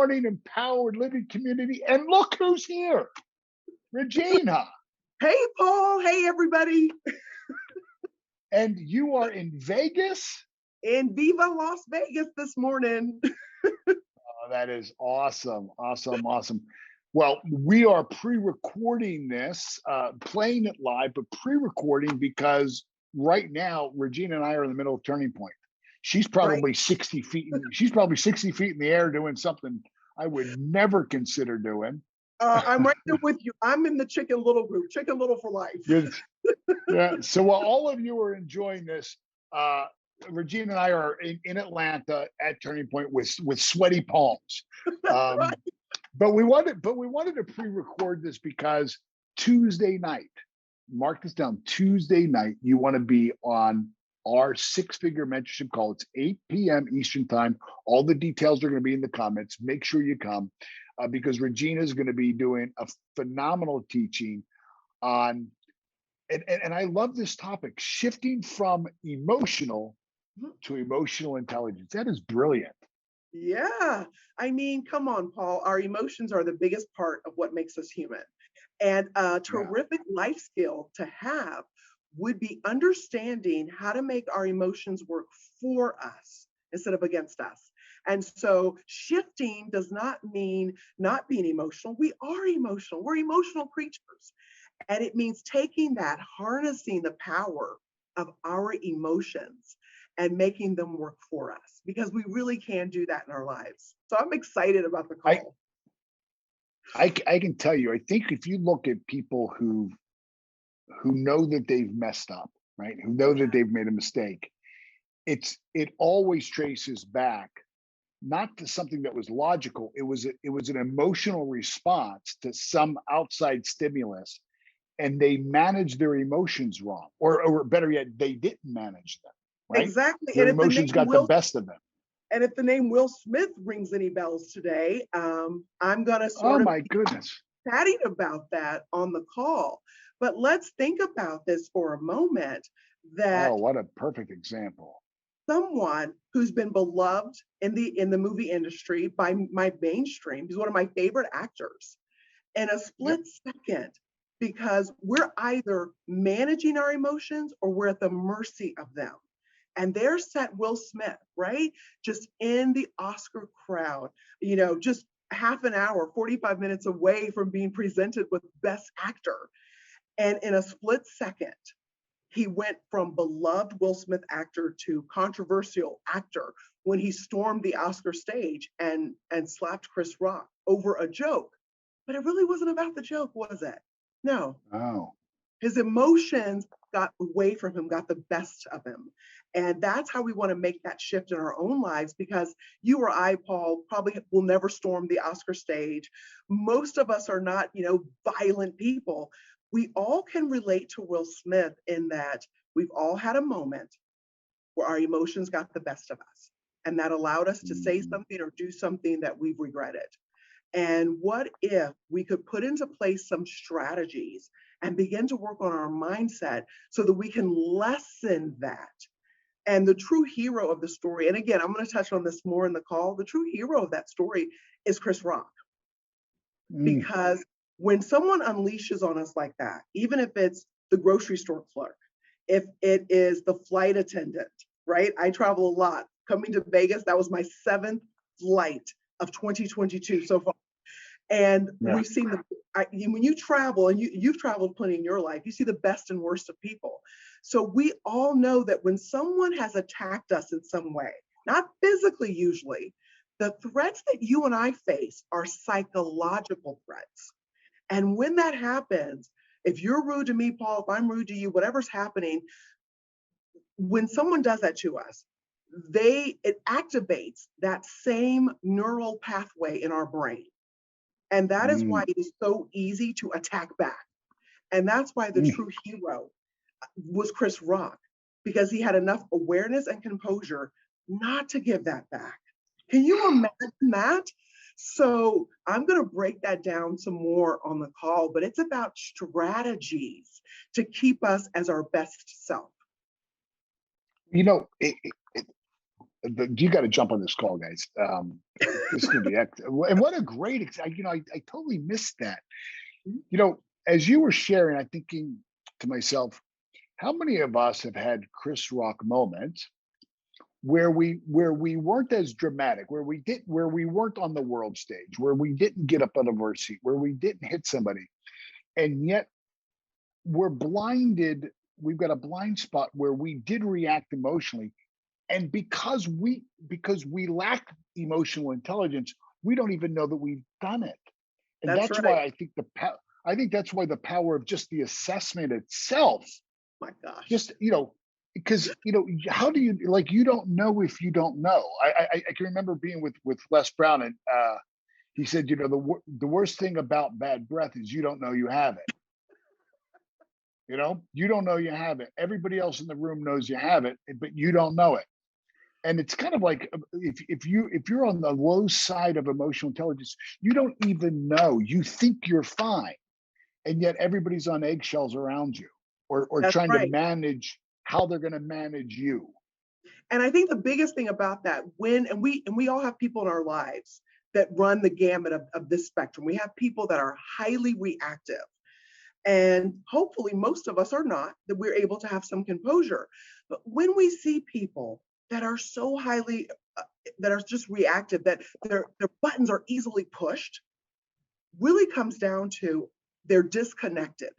morning, empowered living community. And look who's here, Regina. Hey, Paul. Hey, everybody. And you are in Vegas? In Viva Las Vegas this morning. Oh, that is awesome. Awesome. Awesome. Well, we are pre-recording this, playing it live, but pre-recording because right now, Regina and I are in the middle of turning point. She's probably Right. 60 feet. She's probably 60 feet in the air doing something I would never consider doing. I'm right there with you. I'm in the Chicken Little group, Chicken Little for life. Good. Yeah. So while all of you are enjoying this, Regina and I are in Atlanta at Turning Point with sweaty palms. Right. But we wanted to pre-record this because Tuesday night, mark this down, Tuesday night, you want to be on our six-figure mentorship call. It's 8 p.m. Eastern time. All the details are going to be in the comments. Make sure you come because Regina is going to be doing a phenomenal teaching on, and I love this topic, shifting from emotional to emotional intelligence. That is brilliant. Yeah. I mean, come on, Paul. Our emotions are the biggest part of what makes us human. And a terrific life skill to have would be understanding how to make our emotions work for us instead of against us. And so shifting does not mean not being emotional. We are emotional. We're emotional creatures. And it means taking that, harnessing the power of our emotions and making them work for us, because we really can do that in our lives. So I'm excited about the call. I can tell you, I think if you look at people who know that they've messed up, right? Who know that they've made a mistake, it always traces back not to something that was logical. It was an emotional response to some outside stimulus, and they managed their emotions wrong, or better yet, they didn't manage them. Right? Exactly. Their emotions got the best of them. And if the name Will Smith rings any bells today, I'm going to Oh my goodness, chatting about that on the call. But let's think about this for a moment. That what a perfect example. Someone who's been beloved in the movie industry by my mainstream, he's one of my favorite actors, in a split second, because we're either managing our emotions or we're at the mercy of them. And there sat Will Smith, right? Just in the Oscar crowd, just half an hour, 45 minutes away from being presented with Best Actor. And in a split second, he went from beloved Will Smith actor to controversial actor when he stormed the Oscar stage and slapped Chris Rock over a joke. But it really wasn't about the joke, was it? No. Oh. His emotions got away from him, got the best of him. And that's how we want to make that shift in our own lives, because you or I, Paul, probably will never storm the Oscar stage. Most of us are not, violent people. We all can relate to Will Smith in that we've all had a moment where our emotions got the best of us. And that allowed us to say something or do something that we've regretted. And what if we could put into place some strategies and begin to work on our mindset so that we can lessen that? And the true hero of the story, and again, I'm going to touch on this more in the call, the true hero of that story is Chris Rock. Because when someone unleashes on us like that, even if it's the grocery store clerk, if it is the flight attendant, right? I travel a lot. Coming to Vegas, that was my 7th flight of 2022 so far. And we've seen when you travel, and you've traveled plenty in your life, you see the best and worst of people. So we all know that when someone has attacked us in some way, not physically usually, the threats that you and I face are psychological threats. And when that happens, if you're rude to me, Paul, if I'm rude to you, whatever's happening, when someone does that to us, it activates that same neural pathway in our brain. And that is why it is so easy to attack back. And that's why the true hero was Chris Rock, because he had enough awareness and composure not to give that back. Can you imagine that? So I'm going to break that down some more on the call, but it's about strategies to keep us as our best self. You got to jump on this call, guys. This is going to be excellent. And what a great, I totally missed that. As you were sharing, I'm thinking to myself, how many of us have had Chris Rock moments where we weren't as dramatic, where we weren't on the world stage, where we didn't get up out of our seat, where we didn't hit somebody, and yet we're blinded. We've got a blind spot where we did react emotionally, and because we lack emotional intelligence, we don't even know that we've done it. And That's that's right. why I think that's why the power of just the assessment itself, My gosh. just because how do you, like, you don't know if you don't know. I can remember being with Les Brown, and he said, the worst thing about bad breath is you don't know you have it. You don't know you have it. Everybody else in the room knows you have it, but you don't know it. And it's kind of like, if you're on the low side of emotional intelligence, you don't even know. You think you're fine, and yet everybody's on eggshells around you, or That's trying to right. manage how they're going to manage you. And I think the biggest thing about that, we all have people in our lives that run the gamut of this spectrum. We have people that are highly reactive. And hopefully most of us are not, that we're able to have some composure. But when we see people that are so highly, that are just reactive, that their buttons are easily pushed, really comes down to they're disconnected.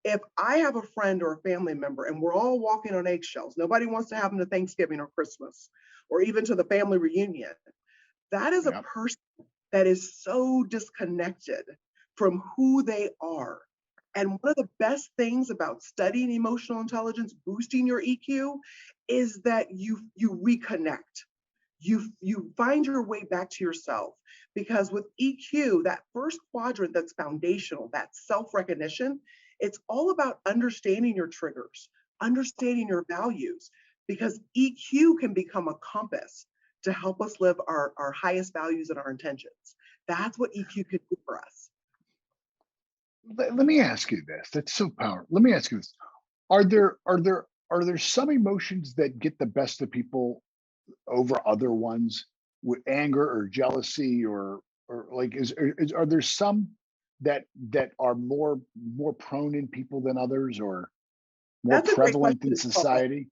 If I have a friend or a family member and we're all walking on eggshells, nobody wants to have them to Thanksgiving or Christmas, or even to the family reunion, that is a Yep. person that is so disconnected from who they are. And one of the best things about studying emotional intelligence, boosting your EQ, is that you reconnect. You find your way back to yourself, because with EQ, that first quadrant that's foundational, that self-recognition, it's all about understanding your triggers, understanding your values, because EQ can become a compass to help us live our highest values and our intentions. That's what EQ can do for us. Let me ask you this. That's so powerful. Let me ask you this. Are there some emotions that get the best of people over other ones, with anger or jealousy, or like, are there some that are more prone in people than others, or more That's a great prevalent question in as well. society?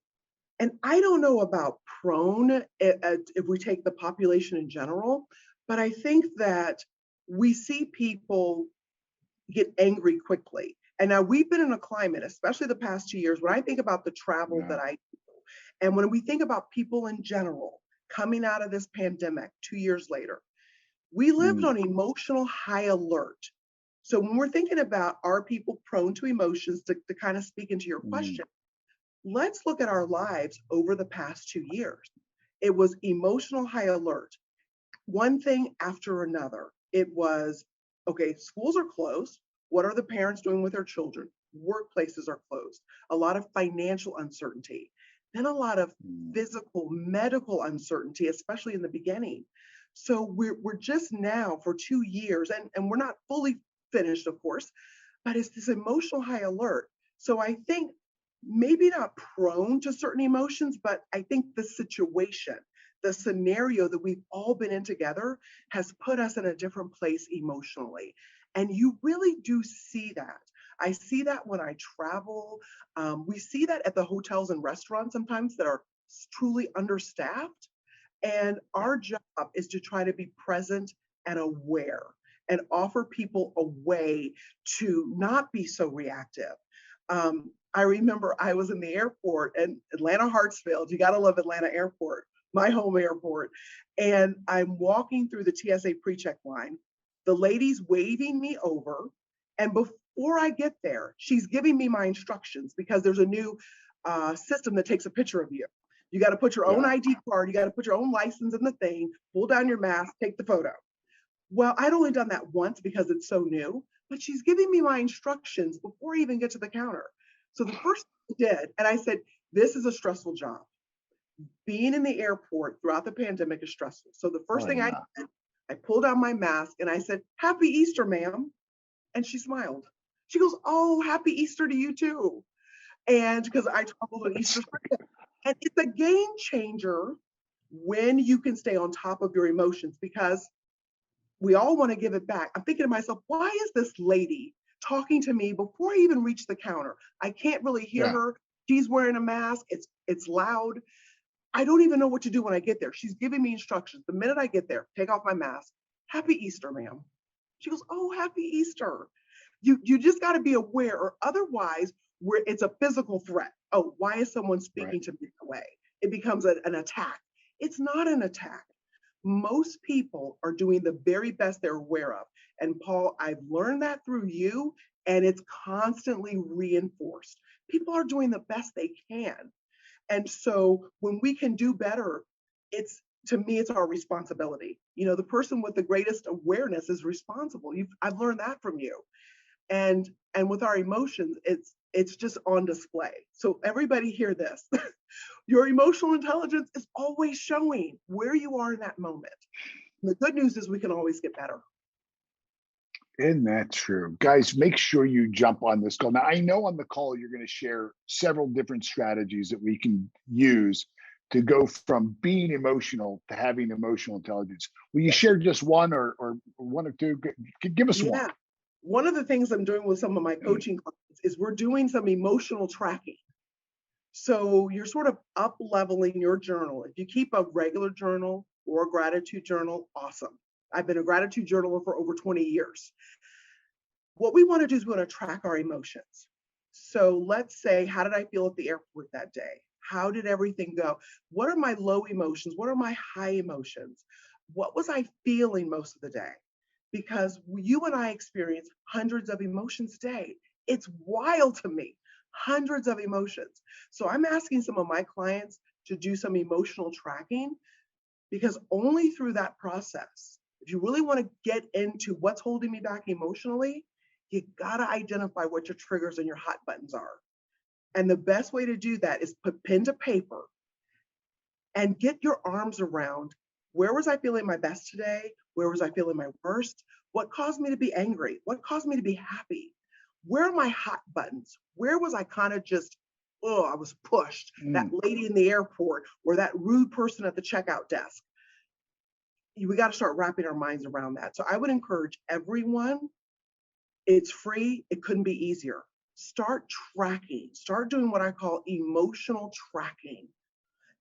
And I don't know about prone, if we take the population in general, but I think that we see people get angry quickly. And now we've been in a climate, especially the past 2 years, when I think about the travel Yeah. that I do, and when we think about people in general coming out of this pandemic 2 years later, we lived Mm, on emotional high alert. So when we're thinking about, are people prone to emotions, to kind of speak into your mm, question, let's look at our lives over the past 2 years. It was emotional high alert, one thing after another. It was, okay, schools are closed. What are the parents doing with their children? Workplaces are closed. A lot of financial uncertainty. Then a lot of mm. physical, medical uncertainty, especially in the beginning. So we're just now for 2 years, and we're not fully finished, of course, but it's this emotional high alert. So I think maybe not prone to certain emotions, but I think the situation, the scenario that we've all been in together has put us in a different place emotionally. And you really do see that. I see that when I travel. We see that at the hotels and restaurants sometimes that are truly understaffed. And our job is to try to be present and aware and offer people a way to not be so reactive. I remember I was in the airport in Atlanta Hartsfield. You got to love Atlanta Airport, my home airport. And I'm walking through the TSA pre-check line. The lady's waving me over. And before I get there, she's giving me my instructions, because there's a new system that takes a picture of you. You got to put your own Yeah. ID card, you got to put your own license in the thing, pull down your mask, take the photo. Well, I'd only done that once because it's so new, but she's giving me my instructions before I even get to the counter. So the first thing I did, and I said, this is a stressful job. Being in the airport throughout the pandemic is stressful. So the first Oh thing I yeah. did, I pulled out my mask and I said, Happy Easter, ma'am. And she smiled. She goes, Oh, happy Easter to you too. And because I traveled on Easter Sunday. And it's a game changer when you can stay on top of your emotions, because we all want to give it back. I'm thinking to myself, why is this lady talking to me before I even reach the counter? I can't really hear Yeah. her. She's wearing a mask. It's loud. I don't even know what to do when I get there. She's giving me instructions. The minute I get there, take off my mask. Happy Easter, ma'am. She goes, oh, happy Easter. You just got to be aware, or otherwise, where it's a physical threat. Oh, why is someone Right. speaking to me that way? It becomes an attack. It's not an attack. Most people are doing the very best they're aware of. And Paul, I've learned that through you, and it's constantly reinforced. People are doing the best they can. And so when we can do better, it's, to me, it's our responsibility. The person with the greatest awareness is responsible. I've learned that from you. And with our emotions, it's just on display. So everybody hear this. Your emotional intelligence is always showing where you are in that moment. And the good news is we can always get better. Isn't that true? Guys, make sure you jump on this call. Now, I know on the call you're going to share several different strategies that we can use to go from being emotional to having emotional intelligence. Will you Yes. share just one or one or two? Give us one. Yeah. One of the things I'm doing with some of my coaching clients is we're doing some emotional tracking. So you're sort of up leveling your journal. If you keep a regular journal or a gratitude journal, awesome. I've been a gratitude journaler for over 20 years. What we want to do is we want to track our emotions. So let's say, how did I feel at the airport that day? How did everything go? What are my low emotions? What are my high emotions? What was I feeling most of the day? Because you and I experience hundreds of emotions a day. It's wild to me, hundreds of emotions. So I'm asking some of my clients to do some emotional tracking, because only through that process, if you really want to get into what's holding me back emotionally, you got to identify what your triggers and your hot buttons are. And the best way to do that is put pen to paper and get your arms around, where was I feeling my best today? Where was I feeling my worst? What caused me to be angry? What caused me to be happy? Where are my hot buttons? Where was I kind of just, oh, I was pushed? That Mm. lady in the airport or that rude person at the checkout desk. We got to start wrapping our minds around that. So I would encourage everyone, it's free, it couldn't be easier. Start tracking, start doing what I call emotional tracking,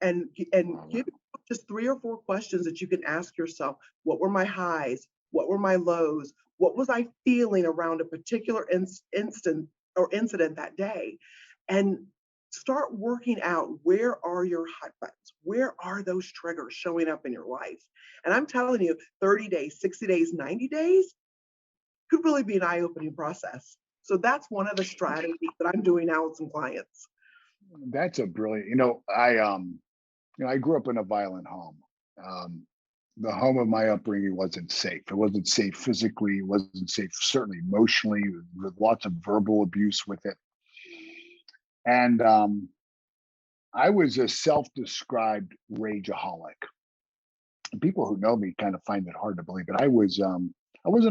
and Wow. give just 3 or 4 questions that you can ask yourself. What were my highs? What were my lows? What was I feeling around a particular instant or incident that day? And start working out, where are your hot buttons? Where are those triggers showing up in your life? And I'm telling you, 30 days, 60 days, 90 days could really be an eye-opening process. So that's one of the strategies that I'm doing now with some clients. That's a brilliant, I grew up in a violent home. Um, the home of my upbringing wasn't safe. It wasn't safe physically. It wasn't safe, certainly emotionally, with lots of verbal abuse with it. And I was a self-described rageaholic. People who know me kind of find it hard to believe, but I wasn't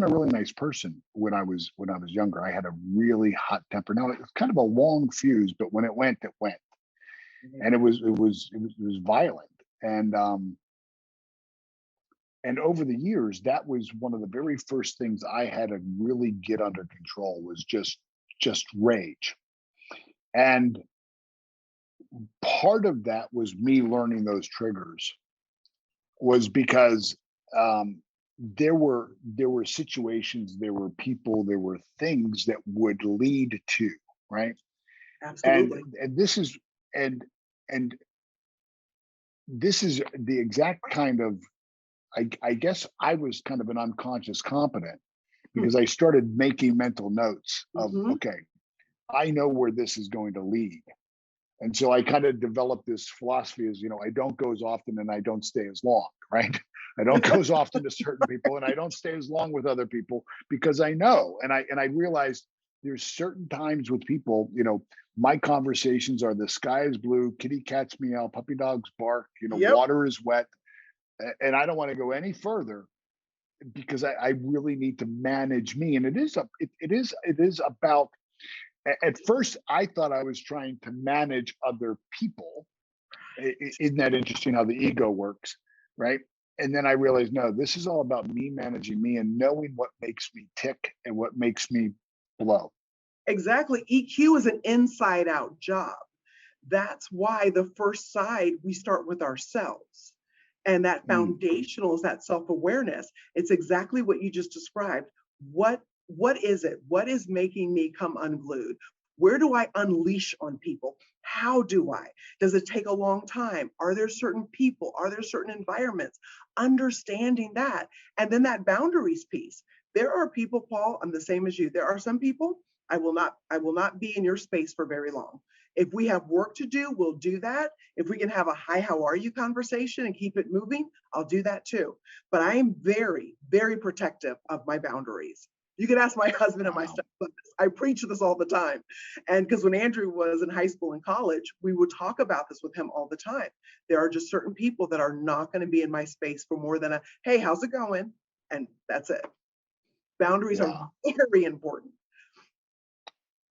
a really nice person when I was younger. I had a really hot temper. Now it was kind of a long fuse, but when it went, it went, and it was violent. And over the years, that was one of the very first things I had to really get under control, was just rage. And part of that was me learning those triggers, was because um, there were situations, there were people, there were things that would lead to, right. And Absolutely. and this is and and this is the exact kind of, I guess I was kind of an unconscious competent, because I started making mental notes of, Mm-hmm. okay, I know where this is going to lead. And so I kind of developed this philosophy, as I don't go as often and I don't stay as long, right? I don't go as often to certain people and I don't stay as long with other people, because I know, and I realized there's certain times with people, my conversations are, the sky is blue, kitty cats meow, puppy dogs bark, Yep. water is wet, and I don't want to go any further, because I really need to manage me. And it is about, at first I thought I was trying to manage other people, Isn't that interesting how the ego works, right? And then I realized, no, this is all about me managing me and knowing what makes me tick and what makes me blow. Exactly. EQ is an inside out job. That's why the first side, we start with ourselves. And that foundational is that self-awareness. It's exactly what you just described. What is it? What is making me come unglued? Where do I unleash on people? How do I? Does it take a long time? Are there certain people? Are there certain environments? Understanding that. And then that boundaries piece. There are people, Paul, I'm the same as you. There are some people I will not be in your space for very long. If we have work to do, we'll do that. If we can have a hi, how are you conversation and keep it moving, I'll do that too. But I am very, very protective of my boundaries. You can ask my husband and my stepson. I preach this all the time. And because when Andrew was in high school and college, we would talk about this with him all the time. There are just certain people that are not going to be in my space for more than a, hey, how's it going? And that's it. Boundaries are very important.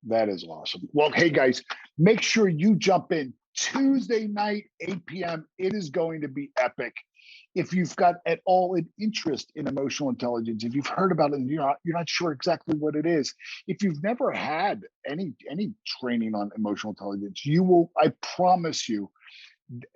That is awesome. Well, hey guys, make sure you jump in Tuesday night, 8 p.m. It is going to be epic. If you've got at all an interest in emotional intelligence, if you've heard about it and you're not sure exactly what it is, if you've never had any training on emotional intelligence, you will, I promise you,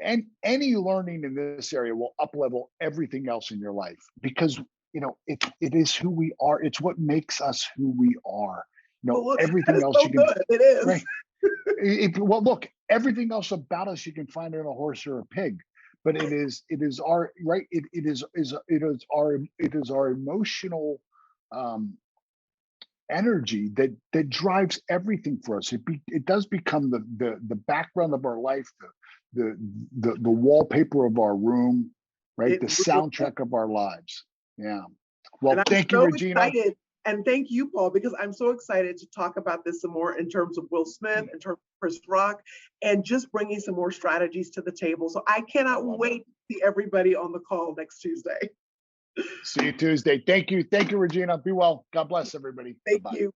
and any learning in this area will up level everything else in your life, because it is who we are. It's what makes us who we are. Look, everything else so you can good. It is. Right? Well, look, everything else about us you can find in a horse or a pig, but it is our right. It is our emotional energy that drives everything for us. It does become the background of our life, the wallpaper of our room, right? The soundtrack of our lives. Yeah. Well, thank you, Regina. Excited. And thank you, Paul, because I'm so excited to talk about this some more in terms of Will Smith, in terms of Chris Rock, and just bringing some more strategies to the table. So I cannot wait to see everybody on the call next Tuesday. See you Tuesday. Thank you. Thank you, Regina. Be well. God bless everybody. Thank you.